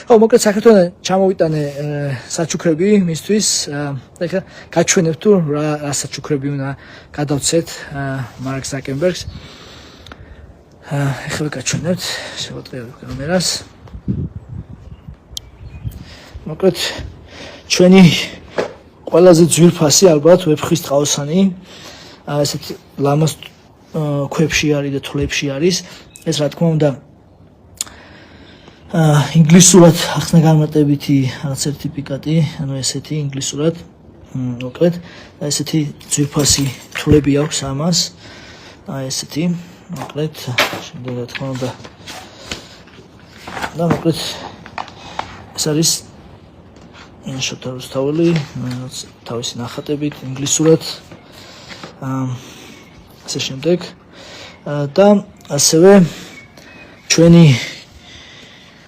მოკლედ საქართველოს ჩამოვიტანე საჩუქრები მისთვის. ეხლა გაჩვენებ თუ რა საჩუქრები უნდა გადავცეთ მარკ ზაკერბერგს. ეხლა გაჩვენებთ შევატყევებ კამერას. მოკლედ ჩვენი ყველაზე ძვირფასი ალბათ ვეფხის ტყავსანი ესეთ ლამას ქვებში არის და თვლებში არის. ეს რა თქმა უნდა ინგლისურად ახსნა განმარტებითი რაღაც სერტიფიკატი, ანუ ესეთი ინგლისურად მოკლედ ესეთი ძვირფასი თვლები აქვს ამას. ესეთი მოკლედ შემდეგ რა თქმა უნდა და მოკლედ ეს არის შოთა რუსთაველი თავისი ნახატებით ინგლისურად ასე შემდეგ და ასევე ჩვენი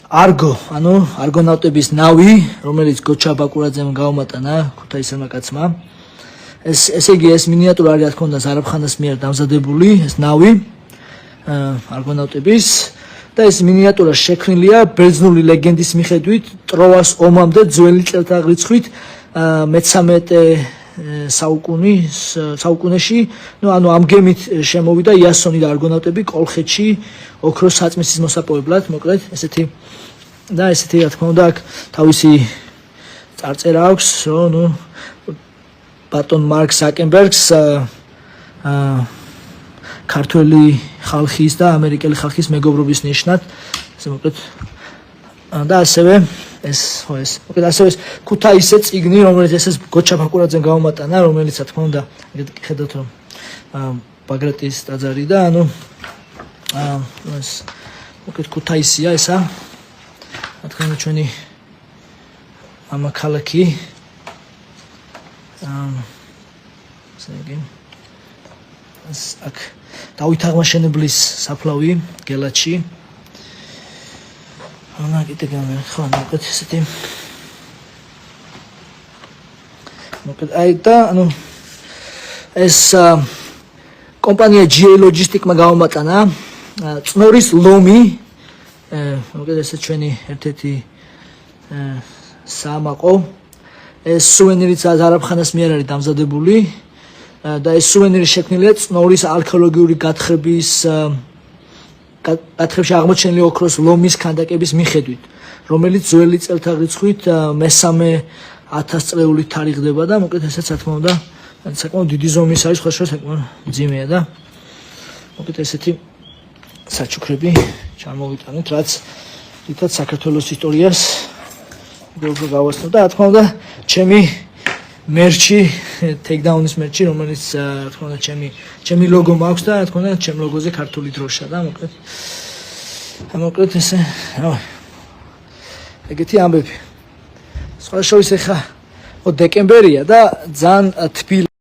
ანუ არგონავტების ნავი, რომელიც გოჩა ბაკურაძემ გაუმატანა ქუთაისელმა კაცმა. ესე იგი ეს მინიატურა არის რა თქმა უნდა ზარაფხანას მიერ დამზადებული ეს ნავი არგონავტების და ეს მინიატურა შექმნილია ბერძნული ლეგენდის მიხედვით ტროას ომამდე ძველი წელთაღრიცხვით მე-13 საუკუნეში, ანუ ამ გემით შემოვიდა იასონი და არგონავტები კოლხეთში ოქროს საწმისის მოსაპოვებლად, მოკლედ ესეთი რა თქმა უნდა აქ თავისი წარწერა აქვს, რომ ბატონ მარკ ზაკერბერგს ქართველი ხალხის და ამერიკელი ხალხის მეგობრობის ნიშნად, ესე მოკლედ და ასევე მოკლედ ასევე ქუთაისე წიგნი, რომელიც ეს გოჩა ბაკურაძემ გაუმატანა, რომელიც რა თქმა უნდა ხედავთ რომ ბაგრატის ტაძარი და ანუ ეს მოკლედ ქუთაისია ესა რა თქმა უნდა ჩვენი მამაქალაქი აქ დავით აღმაშენებლის საფლავი გელათში ანა კიდე გამერხო მოკლედ ესეთი მოკლედ და ანუ ეს კომპანია GA Logistic-მა გაუმატანა წნორის ლომი მოკლედ ესე ჩვენი ერთ-ერთი საამაყო ეს სუვენირიც ზარაფხანას მიერ არის დამზადებული და ეს სუვენირი შექმნილია წნორის არქეოლოგიური გათხრებში აღმოჩენილი ოქროს ლომის ქანდაკების მიხედვით, რომელიც ძველი წელთაღრიცხვით მე-1000 წლეული თარიღდება და მოკლედ ესეც რა თქმა უნდა საკმაოდ დიდი ზომის არის, ხო საკმაოდ მძიმეა და მოკლედ ესეთი საჩუქრები ჩამოვიტანეთ, რითაც საქართველოს ისტორიას უფრო გავაცნობ და რა თქმა უნდა ჩემი მერჩი, ტეიქდაუნის მერჩი, რომელიც რა თქმა უნდა ჩემი ლოგო მაქვს და რა თქმა უნდა ჩემ ლოგოზე ქართული დროშა და მოკლედ ესე ეგეთი ამბები. სხვა შორის ეხა დეკემბერია და ძალიან თბილი